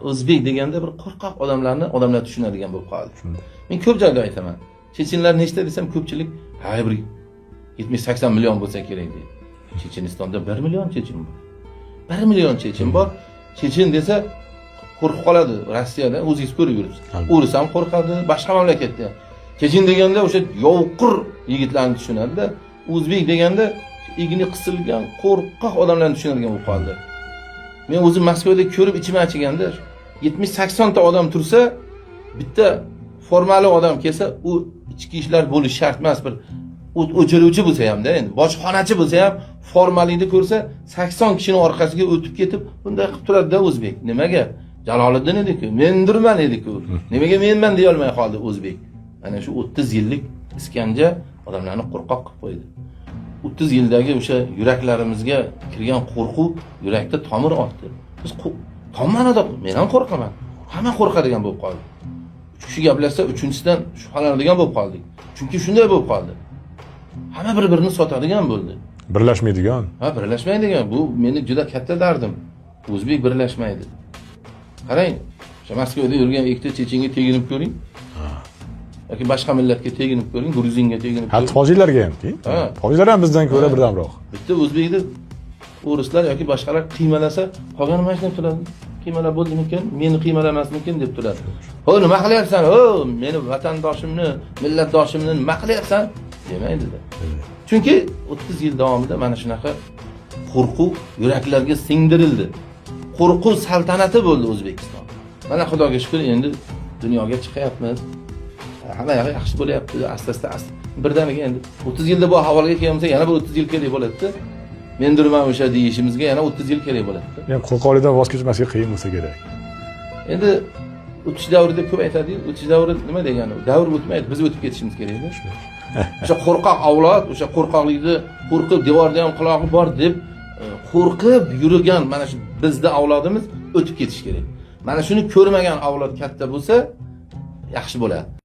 o'zbek deganda bir qo'rqoq odamlar tushunadigan bo'lib qoldi. Men ko'p joyda aytaman. Chechenlar nechta desam ko'pchilik ha bir 70-80 million bo'lsa kerak deydi. Chechenistonda 1 million chechen bor. 1 million chechen bor. Chechen desa qo'rqib qoladi. Rossiyada o'zingiz ko'rib yuribsiz. O'ris ham qo'rqadi, boshqa mamlakatda. Chechen deganda o'sha yovqir yigitlarni tushunadi-da, o'zbek deganda igni qisilgan qo'rqoq odamlarni tushunadigan bo'lib qoldi. Men o'zim Moskvada ko'rib ichim achiganda 70-80 ta odam tursa, bitta formali odam kelsa, u ichki ishlar bo'lish shart emas, bir o'chiruvchi bo'lsa ham-da, endi bojxonachi bo'lsa ham formalikni ko'rsa 80 kishining orqasiga o'tib ketib, bunday qilib turadi-da o'zbek. Nimaga? Jaloliddin edi-ku, mendirman edi-ku. Nimaga menman deya olmay qoldi o'zbek? Mana shu 30 yillik iskanja odamlarni qo'rqoq qilib qo'ydi. 30 yildagi o'sha yuraklarimizga kirgan qo'rquv yurakda tomir otdi. Biz tommanada men ham qo'rqaman. Hamma qo'rqadigan bo'lib qoldi. 3 kishi gaplashsa, uchinchisidan shubhalanadigan bo'lib qoldik. Chunki shunday bo'lib qoldi. Hamma bir-birini sotadigan bo'ldi. Birlashmaydigan. Ha, birlashmaydigan. Bu meni juda katta dardim. O'zbek birlashmaydi. Qarang, o'sha Moskvada yurgan ikkita chechenga teginib ko'ring. Yoki boshqa millatga teginib ko'ring, gruzinga teginib ko'ring. Hatto tojiklarga ham, tojiklar ham bizdan ko'ra birdamroq. Bitta o'zbekni o'rislar yoki boshqalar qiymalasa, qolgan nima qilib turadi? Qiymalab bo'ldimikin, meni qiymalamasmikin deb turadi. "Ho, nima qilyapsan? Ho, meni vatandoshimni, millatdoshimni nima qilyapsan?" demaydi-da. Chunki 30 yil davomida mana shunaqa qo'rquv yuraklarga singdirildi. Qo'rquv saltanati bo'ldi O'zbekiston. Mana Xudoga shukr, endi dunyoga chiqyapmiz. Hamma yoq yaxshi bo'lyapti, asta-asta. Birdaniga endi 30 yilda bu ahvolga kelmasa, yana bir 30 yil kerak bo'ladi-da. Mendirman o'sha deyishimizga yana 30 yil kerak bo'ladi. Ya'ni qo'rqoqlikdan voz kechmaslik qiyin bo'lsa kerak. Endi o'tish davri deb ko'p aytadi-yu, o'tish davri nima degani? Davr o'tmaydi, biz o'tib ketishimiz kerak-da. O'sha qo'rqoq avlod, o'sha qo'rqoqlikni qo'rqib devorda ham quloqi bor deb qo'rqib yurgan mana shu bizning avlodimiz o'tib ketish kerak. Mana shuni ko'rmagan avlod katta bo'lsa, yaxshi bo'ladi.